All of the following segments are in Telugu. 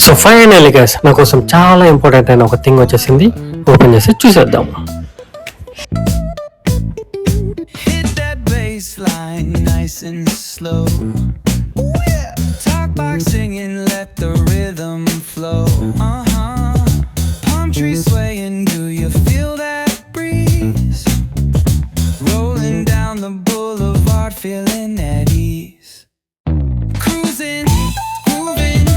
సో ఫైనల్లీ గైస్ నా కోసం చాలా ఇంపార్టెంట్ అయిన ఒక థింగ్ వచ్చేసింది. ఓపెన్ చేసి చూసేద్దాం. Hit that baseline nice and slow. Talk box singing, let the rhythm flow. Palm trees swaying, do you feel that breeze? Rolling down the boulevard, feeling at ease. Cruising, grooving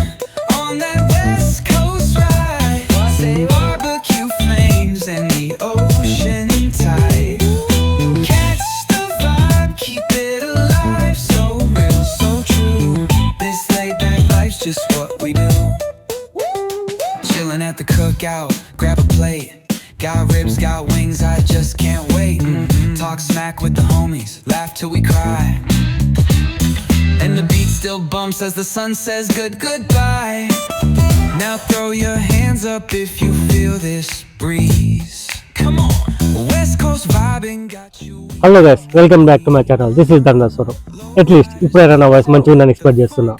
on that West Coast ride. Say barbecue flames and the ocean tide. Catch the vibe, keep it alive. So real, so true. This laid back life's just what we do. Chilling at the cookout, grab a plate. Got ribs, got wings, I just can't wait. Talk smack with the homies, laugh till we cry. And the beat still bumps as the sun says goodbye. Now throw your hands up if you feel this breeze. Come on, West Coast vibing got you. Hello guys, welcome back to my channel. This is Dharmeshwaram. At least ఇప్పుడైనా నా వాయిస్ మంచిగా ఉందని ఎక్స్పెక్ట్ చేస్తున్నా.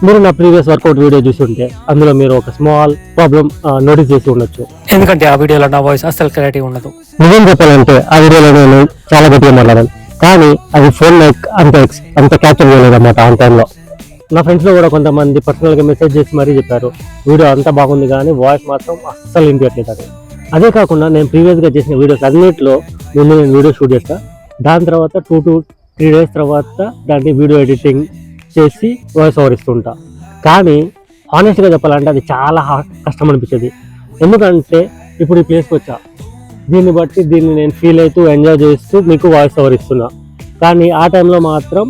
మీరు నా ప్రీవియస్ వర్కౌట్ వీడియో చూసి ఉంటే అందులో మీరు ఒక స్మాల్ ప్రాబ్లం నోటీస్ చేసి ఉండొచ్చు. ఎందుకంటే ఆ వీడియోలో నా వాయిస్ అసలు క్లారిటీ ఉండదు. నిజం చెప్పాలంటే ఆ వీడియోలో నేను చాలా గట్టిగా మాట్లాడాను, కానీ అది ఫోన్ మైక్ అంత క్యాప్చర్ చేయలేదు అన్నమాట ఆ టైంలో. నా ఫ్రెండ్స్లో కూడా కొంతమంది పర్సనల్గా మెసేజ్ చేసి మరీ చెప్పారు వీడియో అంతా బాగుంది కానీ వాయిస్ మాత్రం అస్సలు వినిపించట్లేదు. అదే కాకుండా నేను ప్రీవియస్గా చేసిన వీడియోస్ అన్నింటిలో ముందు నేను వీడియో షూట్ చేస్తాను. దాని తర్వాత 2 to 3 days తర్వాత దాన్ని వీడియో ఎడిటింగ్ చేసి వాయిస్ ఓవర్ ఇస్తుంటా. కానీ హానెస్ట్గా చెప్పాలంటే అది చాలా కష్టం అనిపించేది. ఎందుకంటే ఇప్పుడు ఈ ప్లేస్కి వచ్చా, దీన్ని బట్టి దీన్ని నేను ఫీల్ అవుతూ ఎంజాయ్ చేస్తూ మీకు వాయిస్ ఓవర్ ఇస్తున్నా. కానీ ఆ టైంలో మాత్రం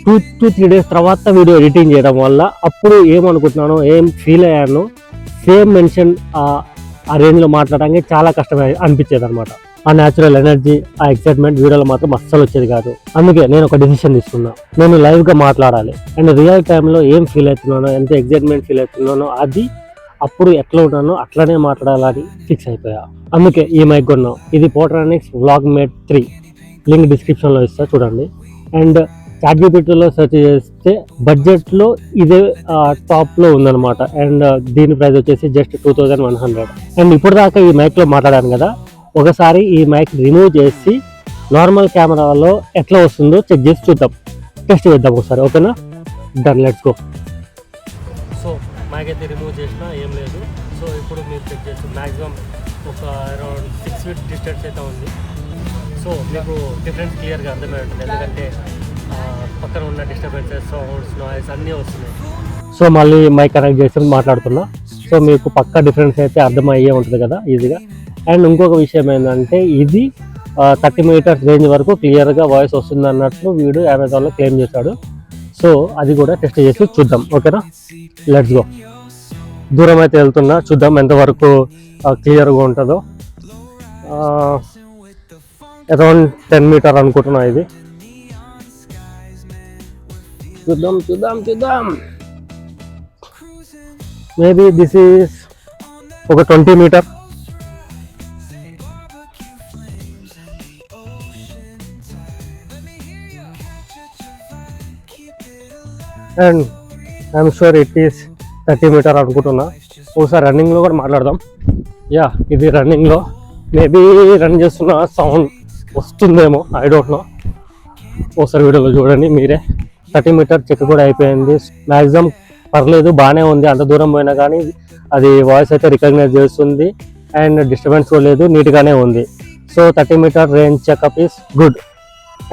2 to 3 days తర్వాత వీడియో ఎడిటింగ్ చేయడం వల్ల అప్పుడు ఏమనుకుంటున్నానో ఏం ఫీల్ అయ్యానో సేమ్ మెన్షన్ ఆ రేంజ్లో మాట్లాడడానికి చాలా కష్టం అనిపించేది అనమాట. ఆ న్యాచురల్ ఎనర్జీ, ఆ ఎక్సైట్మెంట్ వీడియోలో మాత్రం అస్సలు వచ్చేది కాదు. అందుకే నేను ఒక డెసిషన్ తీసుకున్నా, నేను లైవ్గా మాట్లాడాలి అండ్ రియల్ టైంలో ఏం ఫీల్ అవుతున్నానో, ఎంత ఎక్సైట్మెంట్ ఫీల్ అవుతున్నానో అది అప్పుడు ఎట్లా ఉన్నానో అట్లానే మాట్లాడాలని ఫిక్స్ అయిపోయా. అందుకే ఈ మైక్ కొన్నాం. ఇది పోట్రానిక్స్ వ్లాగ్మేట్ 3, లింక్ డిస్క్రిప్షన్లో ఇస్తా చూడండి. అండ్ ChatGPTలో సెర్చ్ చేస్తే బడ్జెట్లో ఇదే టాప్లో ఉందన్నమాట. అండ్ దీని ప్రైస్ వచ్చేసి జస్ట్ 2100. అండ్ ఇప్పుడు దాకా ఈ మైక్లో మాట్లాడాను కదా, ఒకసారి ఈ మైక్ రిమూవ్ చేసి నార్మల్ కెమెరాలో ఎట్లా వస్తుందో చెక్ చేసి చూద్దాం, టెస్ట్ చేద్దాం ఒకసారి. ఓకేనా, done, let's go. So mike అయితే రిమూవ్ చేసినా ఏం లేదు. సో ఇప్పుడు మీరు చెక్ చేసి మ్యాక్సిమం ఒక అరౌండ్ 6 feet డిస్టెన్స్ అయితే ఉంది. సో మీకు డిఫరెన్స్ క్లియర్గా అర్థమై ఉంటుంది, ఎందుకంటే పక్కన ఉన్న డిస్టర్బెన్సెస్, సౌండ్స్, నాయిస్ అన్నీ వస్తున్నాయి. సో మళ్ళీ మైక్ కనెక్ట్ చేసి మాట్లాడుతున్నా. సో మీకు పక్కా డిఫరెన్స్ అయితే అర్థమయ్యే ఉంటుంది కదా ఈజీగా. అండ్ ఇంకొక విషయం ఏంటంటే ఇది 30 meters రేంజ్ వరకు క్లియర్గా వాయిస్ వస్తుంది అన్నట్లు వీడు అమెజాన్లో క్లెయిమ్ చేశాడు. సో అది కూడా టెస్ట్ చేసి చూద్దాం. ఓకేనా, లెట్స్ గో. దూరం అయితే వెళ్తున్నా, చూద్దాం ఎంతవరకు క్లియర్గా ఉంటుందో. అరౌండ్ 10 meters అనుకుంటున్నా ఇది. చూద్దాం. మేబీ దిస్ ఈస్ ఒక 20 meters. And I'm sure it is 30 meters అనుకుంటున్నా. ఒకసారి రన్నింగ్లో కూడా మాట్లాడదాం. యా, ఇది రన్నింగ్లో మేబీ రన్ చేస్తున్న సౌండ్ వస్తుందేమో, ఐ డోంట్ నో. ఒకసారి వీడియోలో చూడండి మీరే. 30 meters చెక్ కూడా అయిపోయింది. మ్యాక్సిమం పర్లేదు, బాగానే ఉంది. అంత దూరం పోయినా కానీ అది వాయిస్ అయితే రికగ్నైజ్ చేస్తుంది అండ్ డిస్టర్బెన్స్ కూడా లేదు, నీట్గానే ఉంది. So 30 meters range checkup is good.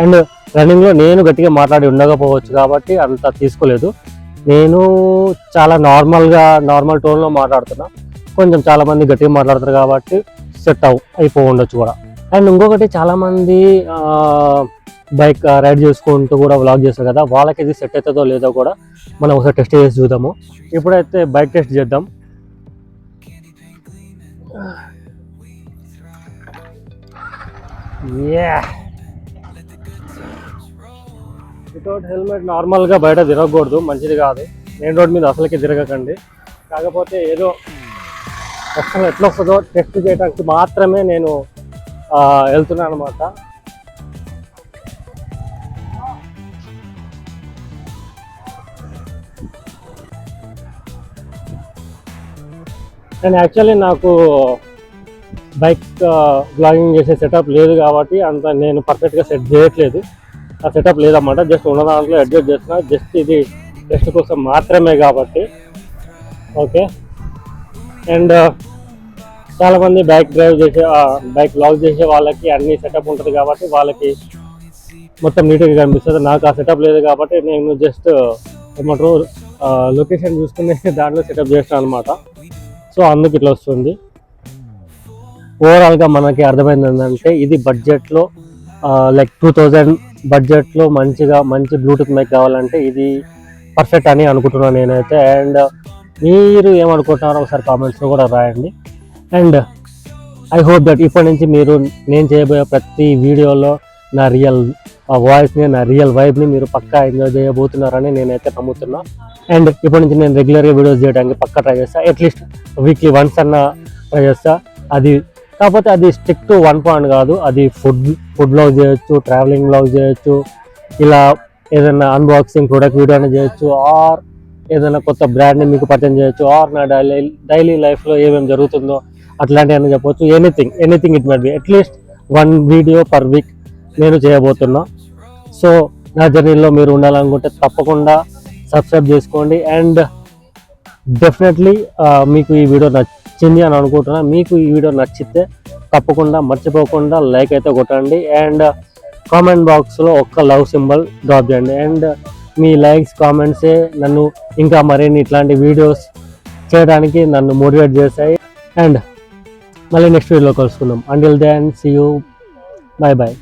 And రన్నింగ్లో నేను గట్టిగా మాట్లాడి ఉండకపోవచ్చు కాబట్టి అంత తీసుకోలేదు. నేను చాలా నార్మల్ టోన్లో మాట్లాడుతున్నా. కొంచెం చాలామంది గట్టిగా మాట్లాడతారు కాబట్టి సెట్ అయిపో ఉండొచ్చు కూడా. అండ్ ఇంకొకటి, చాలామంది బైక్ రైడ్ చేసుకుంటూ కూడా వ్లాగ్ చేస్తారు కదా, వాళ్ళకి ఇది సెట్ అవుతుందో లేదో కూడా మనం ఒకసారి టెస్ట్ చేసి చూద్దాము. ఇప్పుడైతే బైక్ టెస్ట్ చేద్దాం. వితౌట్ హెల్మెట్ నార్మల్గా బయట తిరగకూడదు, మంచిది కాదు. మెయిన్ రోడ్ మీద అసలుకి తిరగకండి. కాకపోతే ఏదో అసలు ఎట్లా వస్తుందో టెస్ట్ చేయడానికి మాత్రమే నేను వెళ్తున్నాను అనమాట. అండ్ యాక్చువల్లీ నాకు బైక్ బ్లాగింగ్ చేసే సెటప్ లేదు కాబట్టి అంత నేను పర్ఫెక్ట్గా సెట్ చేయట్లేదు. ఆ సెటప్ లేదన్నమాట. జస్ట్ ఉన్న దాంట్లో అడ్జస్ట్ చేస్తున్నా. జస్ట్ ఇది టెస్ట్ కోసం మాత్రమే కాబట్టి. ఓకే. అండ్ చాలామంది బైక్ బ్లాగ్ చేసే వాళ్ళకి అన్ని సెటప్ ఉంటుంది కాబట్టి వాళ్ళకి మొత్తం నీట్గా కనిపిస్తుంది. నాకు ఆ సెటప్ లేదు కాబట్టి నేను జస్ట్ ఏమంటారు లొకేషన్ చూసుకునే దాంట్లో సెటప్ చేస్తాను అనమాట. సో అందుకు ఇట్లా వస్తుంది. ఓవరాల్గా మనకి అర్థమైంది ఏంటంటే ఇది బడ్జెట్లో లైక్ 2000 బడ్జెట్లో మంచి బ్లూటూత్ మైక్ కావాలంటే ఇది పర్ఫెక్ట్ అని అనుకుంటున్నాను నేనైతే. అండ్ మీరు ఏమనుకుంటున్నారో ఒకసారి కామెంట్స్లో కూడా రాయండి. అండ్ ఐ హోప్ దట్ ఇప్పటి నుంచి మీరు నేను చేయబోయే ప్రతి వీడియోలో నా రియల్ వాయిస్ని, నా రియల్ వైబ్ని మీరు పక్కా ఎంజాయ్ చేయబోతున్నారని నేనైతే నమ్ముతున్నా. అండ్ ఇప్పటి నుంచి నేను రెగ్యులర్గా వీడియోస్ చేయడానికి పక్కా ట్రై చేస్తాను. అట్లీస్ట్ వీక్లీ వన్స్ అన్న ట్రై చేస్తా. కాకపోతే అది స్టిక్ టు 1 పాయింట్ కాదు. అది ఫుడ్ బ్లాగ్ చేయొచ్చు, ట్రావెలింగ్ బ్లాగ్ చేయొచ్చు, ఇలా ఏదైనా అన్బాక్సింగ్ ప్రొడక్ట్ వీడియో అని చేయొచ్చు, ఆర్ ఏదైనా కొత్త బ్రాండ్ని మీకు పరిచయం చేయొచ్చు, ఆర్ నా డైలీ లైఫ్లో ఏమేమి జరుగుతుందో అట్లాంటివన్నీ చెప్పొచ్చు. Anything it might be. At least 1 video per week నేను చేయబోతున్నా. సో నా జర్నీలో మీరు ఉండాలనుకుంటే తప్పకుండా సబ్స్క్రైబ్ చేసుకోండి. అండ్ డెఫినెట్లీ మీకు ఈ వీడియో నచ్చింది అని అనుకుంటున్నా. మీకు ఈ వీడియో నచ్చితే తప్పకుండా మర్చిపోకుండా లైక్ అయితే కొట్టండి. అండ్ కామెంట్ బాక్స్లో ఒక్క లవ్ సింబల్ డ్రాప్ చేయండి. అండ్ మీ లైక్స్, కామెంట్సే నన్ను ఇంకా మరిన్ని ఇట్లాంటి వీడియోస్ చేయడానికి నన్ను మోటివేట్ చేస్తాయి. అండ్ మళ్ళీ నెక్స్ట్ వీడియోలో కలుసుకుందాం. Until then see you. By.